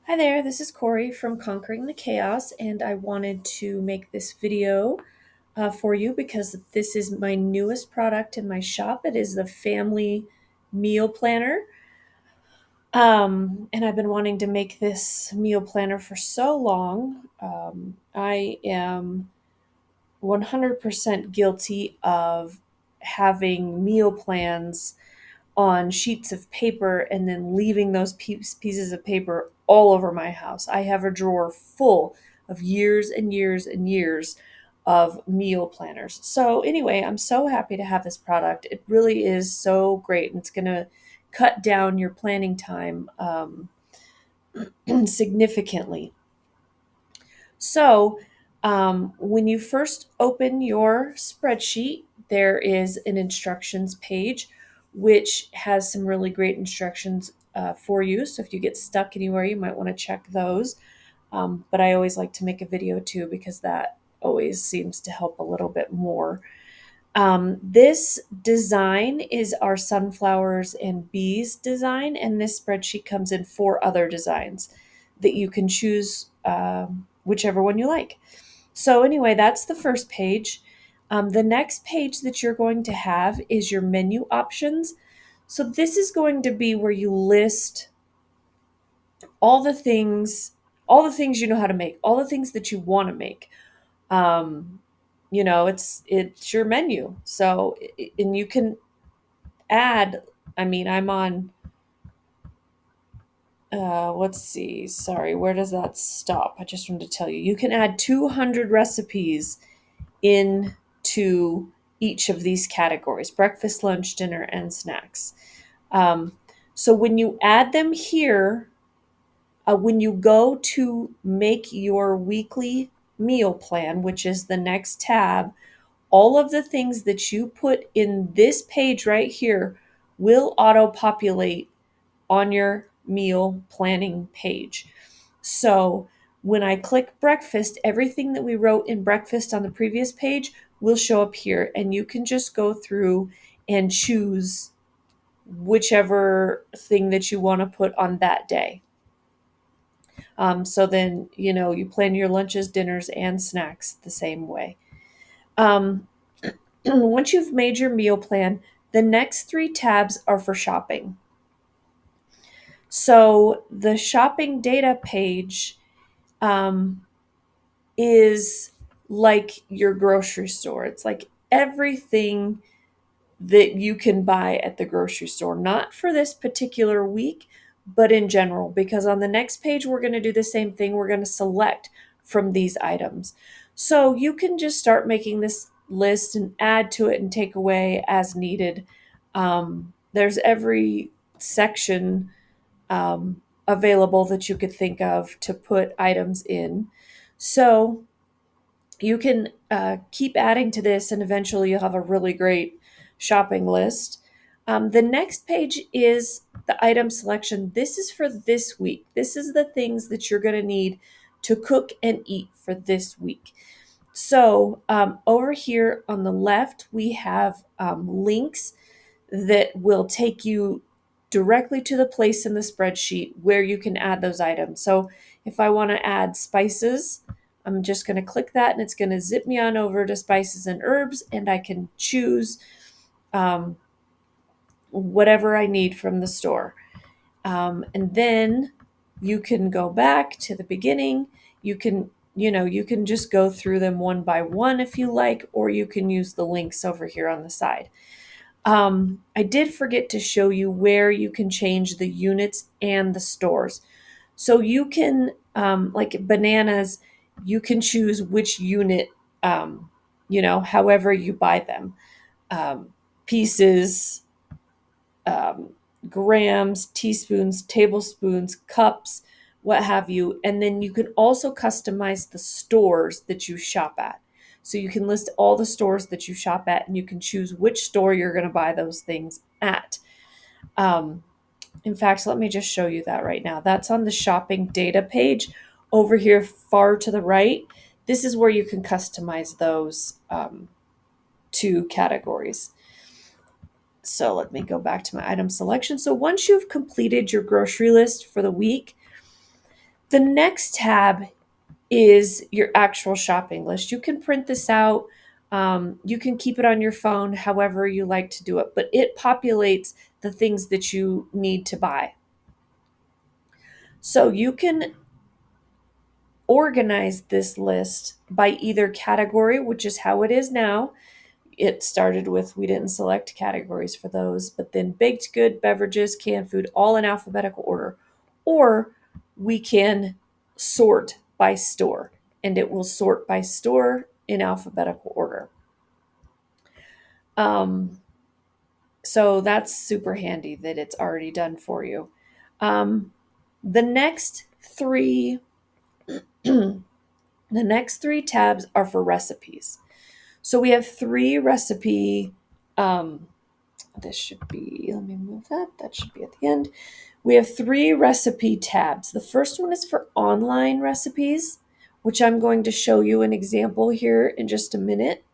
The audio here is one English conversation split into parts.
Hi there, this is Corey from Conquering the Chaos, and I wanted to make this video for you because this is my newest product in my shop. It is the family meal planner. And I've been wanting to make this meal planner for so long. I am 100% guilty of having meal plans on sheets of paper and then leaving those pieces of paper all over my house. I have a drawer full of years and years and years of meal planners. So, anyway, I'm so happy to have this product. It really is so great, and it's going to cut down your planning time significantly. So, when you first open your spreadsheet, there is an instructions page which has some really great instructions for you. So, if you get stuck anywhere, you might want to check those. But I always like to make a video too because that always seems to help a little bit more. This design is our sunflowers and bees design, and this spreadsheet comes in 4 other designs that you can choose whichever one you like. So, anyway, that's the first page. The next page that you're going to have is your menu options. So, this is going to be where you list all the things, you know how to make, all the things that you want to make. Um, it's your menu. So, and you can add. I mean, I'm on. Let's see. Sorry, where does that stop? I just wanted to tell you. You can add 200 recipes into each of these categories: breakfast, lunch, dinner, and snacks. Um, so when you add them here, when you go to make your weekly meal plan, which is the next tab, all of the things that you put in this page right here will auto populate on your meal planning page. So when I click breakfast, everything that we wrote in breakfast on the previous page will show up here, and you can just go through and choose whichever thing that you want to put on that day. So then, you plan your lunches, dinners, and snacks the same way. Um, Once you've made your meal plan, the next 3 tabs are for shopping. So the shopping data page um, is like your grocery store. It's like everything that you can buy at the grocery store, not for this particular week, but in general, because on the next page, we're going to do the same thing. We're going to select from these items. So you can just start making this list and add to it and take away as needed. There's every section available that you could think of to put items in. So you can keep adding to this, and eventually you'll have a really great shopping list. The next page is the item selection. This is for this week. This is the things that you're going to need to cook and eat for this week. So over here on the left, we have links that will take you directly to the place in the spreadsheet where you can add those items. So if I want to add spices, I'm just going to click that and it's going to zip me on over to spices and herbs, and I can choose um, whatever I need from the store. And then you can go back to the beginning. You can just go through them one by one if you like, or you can use the links over here on the side. I did forget to show you where you can change the units and the stores. So you can, like bananas, you can choose which unit, however you buy them. Pieces, um, grams, teaspoons, tablespoons, cups, what have you. And then you can also customize the stores that you shop at. So you can list all the stores that you shop at, and you can choose which store you're going to buy those things at. Um, in fact, let me just show you that right now. That's on the shopping data page over here far to the right. This is where you can customize those 2 categories. So let me go back to my item selection. So once you've completed your grocery list for the week, The next tab is your actual shopping list. You can print this out. You can keep it on your phone, however you like to do it, but it populates the things that you need to buy. So you can organize this list by either category, which is how it is now. It started with, we didn't select categories for those, but then baked good, beverages, canned food, all in alphabetical order. Or we can sort by store, and it will sort by store in alphabetical order. So that's super handy that it's already done for you. The next three the next three tabs are for recipes. So we have three recipe. This should be, let me move that. That should be at the end. We have three recipe tabs. The first one is for online recipes, which I'm going to show you an example here in just a minute.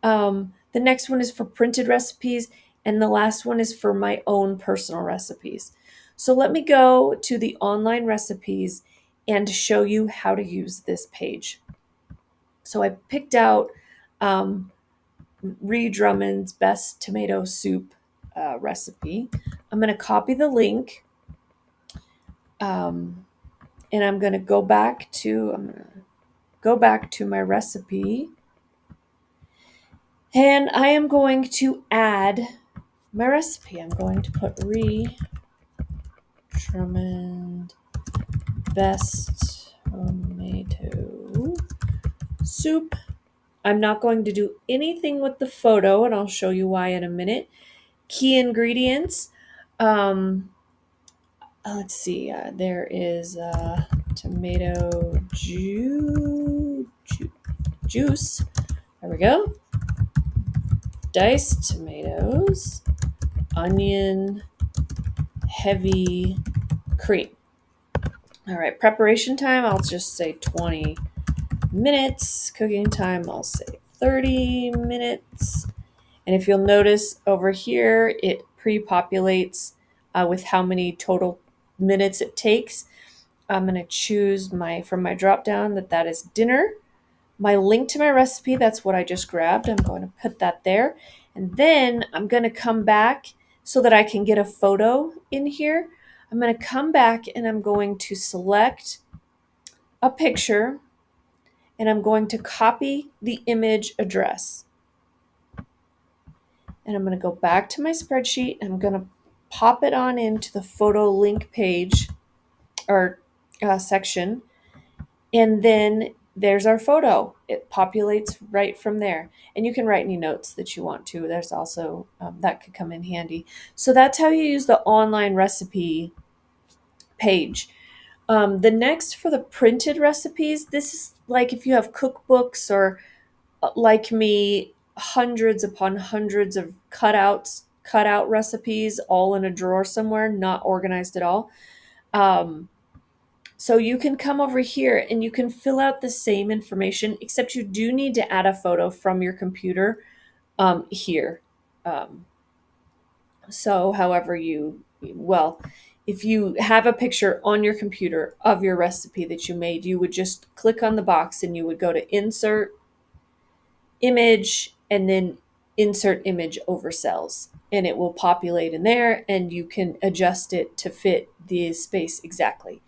The next one is for printed recipes, and the last one is for my own personal recipes. So let me go to the online recipes and show you how to use this page. So I picked out Ree Drummond's best tomato soup recipe. I'm going to copy the link, and I'm going to go back to my recipe, and I am going to add my recipe. I'm going to put Ree Drummond best tomato soup. I'm not going to do anything with the photo, and I'll show you why in a minute. Key ingredients. Let's see. There is tomato juice. There we go. Diced tomatoes, onion, heavy cream. All right, preparation time, I'll just say 20 minutes. Cooking time, I'll say 30 minutes. And if you'll notice over here, it pre-populates with how many total minutes it takes. I'm going to choose from my drop down that is dinner. My link to my recipe, that's what I just grabbed. I'm going to put that there. And then I'm going to come back so that I can get a photo in here. I'm going to come back and I'm going to select a picture and I'm going to copy the image address. And I'm going to go back to my spreadsheet and I'm going to pop it on into the photo link page or section. And then there's our photo. It populates right from there. And you can write any notes that you want to. There's also, that could come in handy. So that's how you use the online recipe page. The next for the printed recipes, this is like if you have cookbooks or like me, hundreds upon hundreds of cutout recipes all in a drawer somewhere, not organized at all. So you can come over here and you can fill out the same information, except you do need to add a photo from your computer here. So however if you have a picture on your computer of your recipe that you made, you would just click on the box and you would go to Insert, Image, and then Insert Image over cells. And it will populate in there and you can adjust it to fit the space exactly.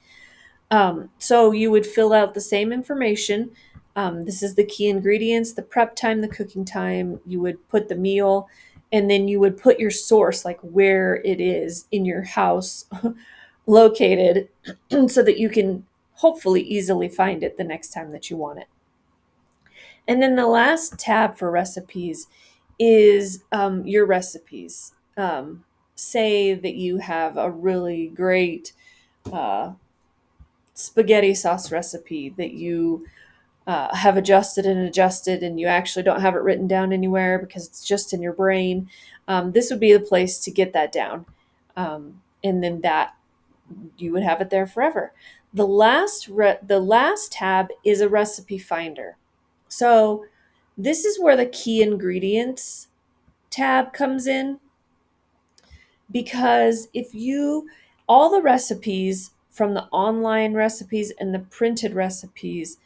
So you would fill out the same information. This is the key ingredients, the prep time, the cooking time. You would put the meal, and then you would put your source, like where it is in your house located, so that you can hopefully easily find it the next time that you want it. And then the last tab for recipes is your recipes. Say that you have a really great spaghetti sauce recipe that you have adjusted and you actually don't have it written down anywhere because it's just in your brain. This would be the place to get that down. And then that you would have it there forever. The last tab is a recipe finder. So this is where the key ingredients tab comes in, because all the recipes from the online recipes and the printed recipes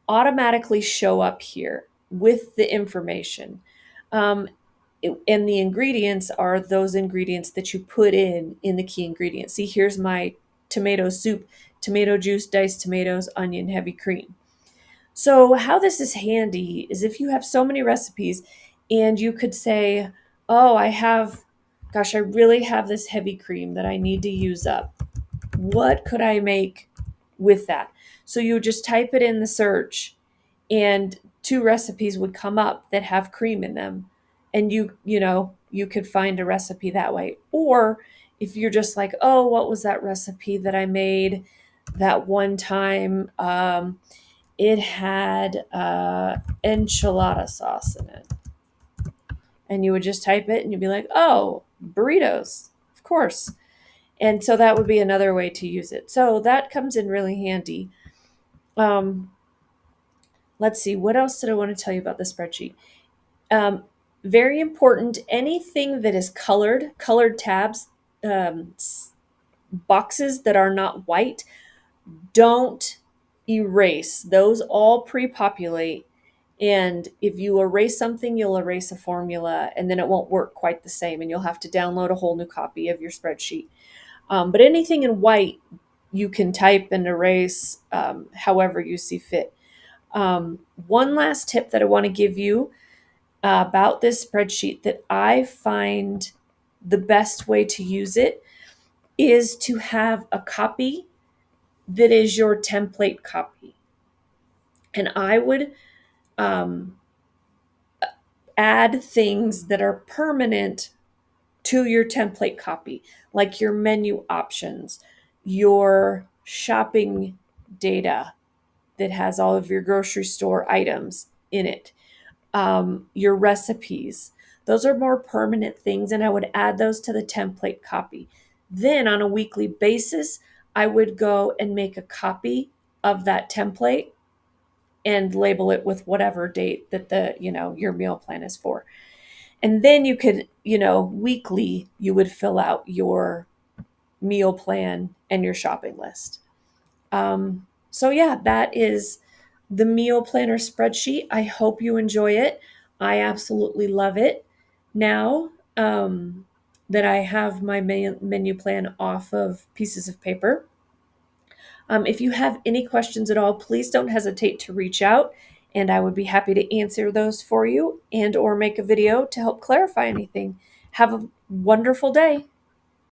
automatically show up here with the information. Um, and the ingredients are those ingredients that you put in the key ingredients. See, here's my tomato soup: tomato juice, diced tomatoes, onion, heavy cream. So, how this is handy is if you have so many recipes and you could say, oh, gosh, I really have this heavy cream that I need to use up. What could I make with that? So, you would just type it in the search and two recipes would come up that have cream in them. And you could find a recipe that way. Or if you're just like, oh, what was that recipe that I made that one time? It had enchilada sauce in it. And you would just type it and you'd be like, oh, burritos, of course. And so that would be another way to use it. So that comes in really handy. Um, let's see, what else did I want to tell you about the spreadsheet? Very important, anything that is colored tabs, boxes that are not white, don't erase. Those all pre-populate. And if you erase something, you'll erase a formula, and then it won't work quite the same, and you'll have to download a whole new copy of your spreadsheet. But anything in white, you can type and erase however you see fit. One last tip that I want to give you about this spreadsheet that I find the best way to use it is to have a copy that is your template copy. And I would add things that are permanent to your template copy, like your menu options, your shopping data that has all of your grocery store items in it, your recipes. Those are more permanent things, and I would add those to the template copy. Then on a weekly basis, I would go and make a copy of that template and label it with whatever date that your meal plan is for. And then you could, weekly, you would fill out your meal plan and your shopping list. So yeah, that is the meal planner spreadsheet. I hope you enjoy it. I absolutely love it. Now that I have my menu plan off of pieces of paper. If you have any questions at all, please don't hesitate to reach out, and I would be happy to answer those for you and or make a video to help clarify anything. Have a wonderful day.